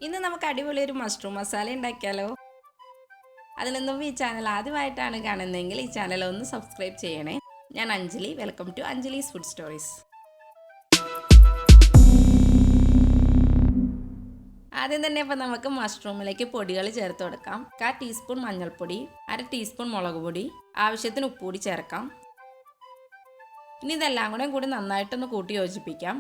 ഇന്ന് നമുക്ക് അടിപൊളി ഒരു മഷ്റൂം മസാല ഉണ്ടാക്കിയാലോ. അതിനു മുമ്പ് ഈ ചാനൽ ആദ്യമായിട്ടാണ് കാണുന്നതെങ്കിൽ ഈ ചാനൽ ഒന്ന് സബ്സ്ക്രൈബ് ചെയ്യണേ. ഞാൻ Anjali, welcome to Anjali's food stories. ആദ്യം തന്നെ ഇപ്പം നമുക്ക് മഷ്റൂമിലേക്ക് പൊടികൾ ചേർത്ത് കൊടുക്കാം. 1/4 ടീസ്പൂൺ മഞ്ഞൾപ്പൊടി, 1/2 ടീസ്പൂൺ മുളക് പൊടി, ആവശ്യത്തിന് ഉപ്പ് കൂടി ചേർക്കാം. ഇനി ഇതെല്ലാം കൂടി നന്നായിട്ടൊന്ന് കൂട്ടി യോജിപ്പിക്കാം.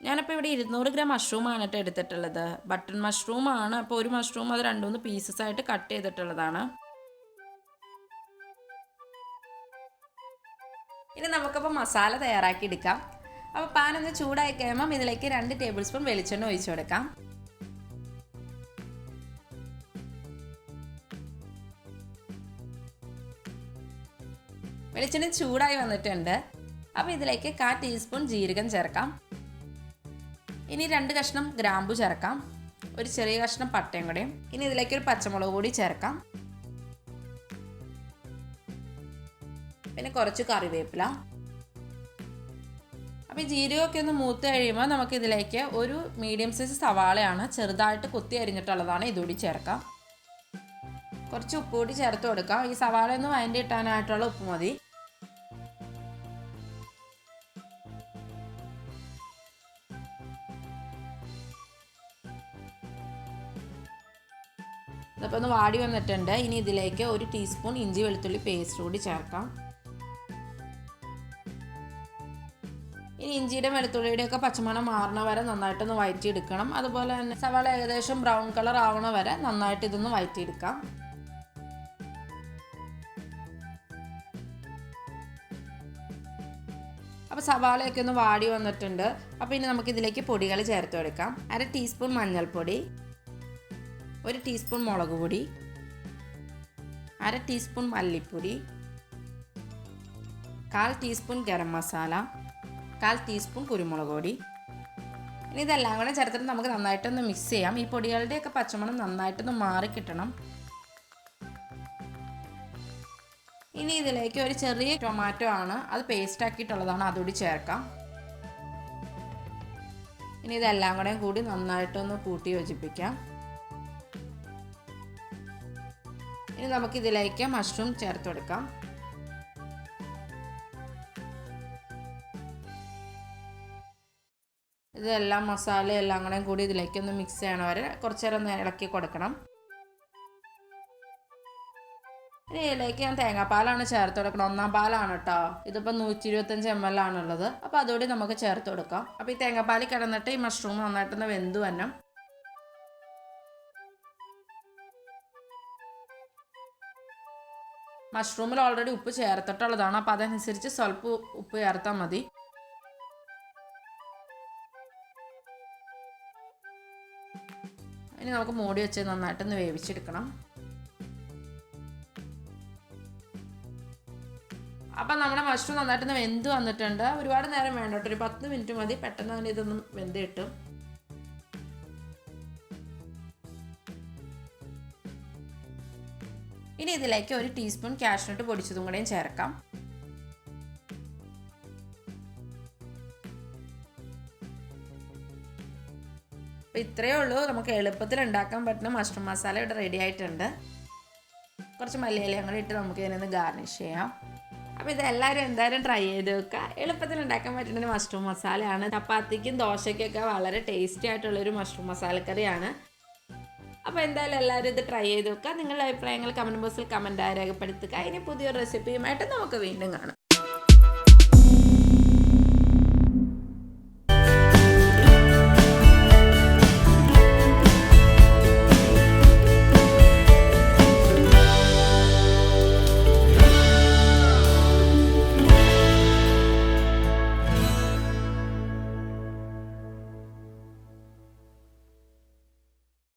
ഞാനപ്പോൾ ഇവിടെ 200 ഗ്രാം മഷ്റൂമാണ് കേട്ടോ എടുത്തിട്ടുള്ളത്. ബട്ടൺ മഷ്റൂമാണ്. അപ്പോൾ ഒരു മഷ്റൂം അത് 2-3 പീസസ് ആയിട്ട് കട്ട് ചെയ്തിട്ടുള്ളതാണ്. ഇനി നമുക്കപ്പോൾ മസാല തയ്യാറാക്കി എടുക്കാം. അപ്പോൾ പാൻ ഒന്ന് ചൂടായി കഴിയുമ്പം ഇതിലേക്ക് 2 ടേബിൾ സ്പൂൺ വെളിച്ചെണ്ണ ഒഴിച്ചു കൊടുക്കാം. വെളിച്ചെണ്ണ ചൂടായി വന്നിട്ടുണ്ട്. അപ്പോൾ ഇതിലേക്ക് 1/4 ടീസ്പൂൺ ജീരകം ചേർക്കാം. ഇനി 2 കഷ്ണം ഗ്രാമ്പു ചേർക്കാം. ഒരു ചെറിയ കഷ്ണം പട്ടയും കൂടെയും. ഇനി ഇതിലേക്ക് ഒരു പച്ചമുളക് കൂടി ചേർക്കാം. പിന്നെ കുറച്ച് കറിവേപ്പില. അപ്പോൾ ഈ ജീരകമൊക്കെ ഒന്ന് മൂത്ത് കഴിയുമ്പോൾ നമുക്ക് ഇതിലേക്ക് ഒരു മീഡിയം സൈസ് സവാളയാണ് ചെറുതായിട്ട് കൊത്തി അരിഞ്ഞിട്ടുള്ളതാണ് ഇതുകൂടി ചേർക്കാം. കുറച്ച് ഉപ്പ് കൂടി ചേർത്ത് കൊടുക്കാം. ഈ സവാള ഒന്ന് വഴറ്റി ഇട്ടാനായിട്ടുള്ള ഉപ്പ് മതി. ഇതപ്പോൾ ഒന്ന് വാടി വന്നിട്ടുണ്ട്. ഇനി ഇതിലേക്ക് 1 ടീസ്പൂൺ ഇഞ്ചി വെളുത്തുള്ളി പേസ്റ്റ് കൂടി ചേർക്കാം. ഇനി ഇഞ്ചിയുടെ വെളുത്തുള്ളിയുടെ ഒക്കെ പച്ചമണം മാറണ വരെ നന്നായിട്ടൊന്ന് വഴറ്റിയെടുക്കണം. അതുപോലെ തന്നെ സവാള ഏകദേശം ബ്രൗൺ കളർ ആവണ വരെ നന്നായിട്ട് ഇതൊന്ന് വഴറ്റിയെടുക്കാം. അപ്പോൾ സവാളയൊക്കെ ഒന്ന് വാടി വന്നിട്ടുണ്ട്. അപ്പോൾ ഇനി നമുക്കിതിലേക്ക് പൊടികൾ ചേർത്ത് കൊടുക്കാം. 1/2 ടീസ്പൂൺ മഞ്ഞൾപ്പൊടി, 1 ടീസ്പൂൺ മുളക് പൊടി, 1/2 ടീസ്പൂൺ മല്ലിപ്പൊടി, 1/4 ടീസ്പൂൺ ഗരം മസാല, 1/4 ടീസ്പൂൺ കുരുമുളക് പൊടി. ഇനി ഇതെല്ലാം കൂടെ ചേർത്തിട്ട് നമുക്ക് നന്നായിട്ടൊന്ന് മിക്സ് ചെയ്യാം. ഈ പൊടികളുടെയൊക്കെ പച്ചമണം നന്നായിട്ടൊന്ന് മാറിക്കിട്ടണം. ഇനി ഇതിലേക്ക് ഒരു ചെറിയ ടൊമാറ്റോ ആണ്, അത് പേസ്റ്റ് ആക്കിയിട്ടുള്ളതാണ്, അതുകൂടി ചേർക്കാം. ഇനി ഇതെല്ലാം കൂടി നന്നായിട്ടൊന്ന് കൂട്ടി യോജിപ്പിക്കാം. ഇനി നമുക്കിതിലേക്ക് മഷ്റൂം ചേർത്ത് കൊടുക്കാം. ഇതെല്ലാം മസാല എല്ലാം കൂടി ഇതിലേക്കൊന്ന് മിക്സ് ചെയ്യണ വരെ കുറച്ച് നേരം ഒന്ന് ഇളക്കി കൊടുക്കണം. ഇനി ഇതിലേക്ക് ഞാൻ തേങ്ങാപ്പാലാണ് ചേർത്ത് കൊടുക്കണം. 1-ാം പാലാണ് കേട്ടോ. ഇതിപ്പോൾ 125 ml ആണുള്ളത്. അപ്പോൾ അതുകൂടി നമുക്ക് ചേർത്ത് കൊടുക്കാം. അപ്പോൾ ഈ തേങ്ങാപ്പാൽ കിടന്നിട്ട് ഈ മഷ്റൂം നന്നായിട്ടൊന്ന് വെന്ത് വരണം. മഷ്റൂമിൽ ഓൾറെഡി ഉപ്പ് ചേർത്തിട്ടുള്ളതാണ്. അപ്പോൾ അതനുസരിച്ച് സ്വല്പം ഉപ്പ് ചേർത്താൽ മതി. ഇനി നമുക്ക് മൂടി വെച്ച് നന്നായിട്ടൊന്ന് വേവിച്ചെടുക്കണം. അപ്പം നമ്മുടെ മഷ്റൂം നന്നായിട്ടൊന്ന് വെന്ത് വന്നിട്ടുണ്ട്. ഒരുപാട് നേരം വേണ്ട കേട്ടോ, ഒരു 10 മിനിറ്റ് മതി. പെട്ടെന്ന് തന്നെ ഇതൊന്നും വെന്ത് കിട്ടും. ഇനി ഇതിലേക്ക് 1 ടീസ്പൂൺ കാഷ്യൂനട്ട് പൊടിച്ചതും കൂടെയും ചേർക്കാം. അപ്പോൾ ഇത്രയേ ഉള്ളൂ. നമുക്ക് എളുപ്പത്തിൽ ഉണ്ടാക്കാൻ പറ്റുന്ന മഷ്റൂം മസാല ഇവിടെ റെഡി ആയിട്ടുണ്ട്. കുറച്ച് മല്ലിയിലയും കൂടി ഇട്ട് നമുക്ക് ഇതിനൊന്ന് ഗാർണിഷ് ചെയ്യാം. അപ്പോൾ ഇതെല്ലാവരും എന്തായാലും ട്രൈ ചെയ്ത് വെക്കുക. എളുപ്പത്തിൽ ഉണ്ടാക്കാൻ പറ്റുന്ന ഒരു മഷ്റൂം മസാലയാണ്. ചപ്പാത്തിക്കും ദോശയ്ക്കൊക്കെ വളരെ ടേസ്റ്റി ആയിട്ടുള്ളൊരു മഷ്റൂം മസാലക്കറിയാണ്. അപ്പോൾ എന്തായാലും എല്ലാവരും ഇത് ട്രൈ ചെയ്ത് വെക്കുക. നിങ്ങളുടെ അഭിപ്രായങ്ങൾ കമൻറ്റ് ബോക്സിൽ കമൻറ്റായി രേഖപ്പെടുത്തുക. ഇനി പുതിയൊരു റെസിപ്പിയുമായിട്ട് നമുക്ക് വീണ്ടും കാണാം.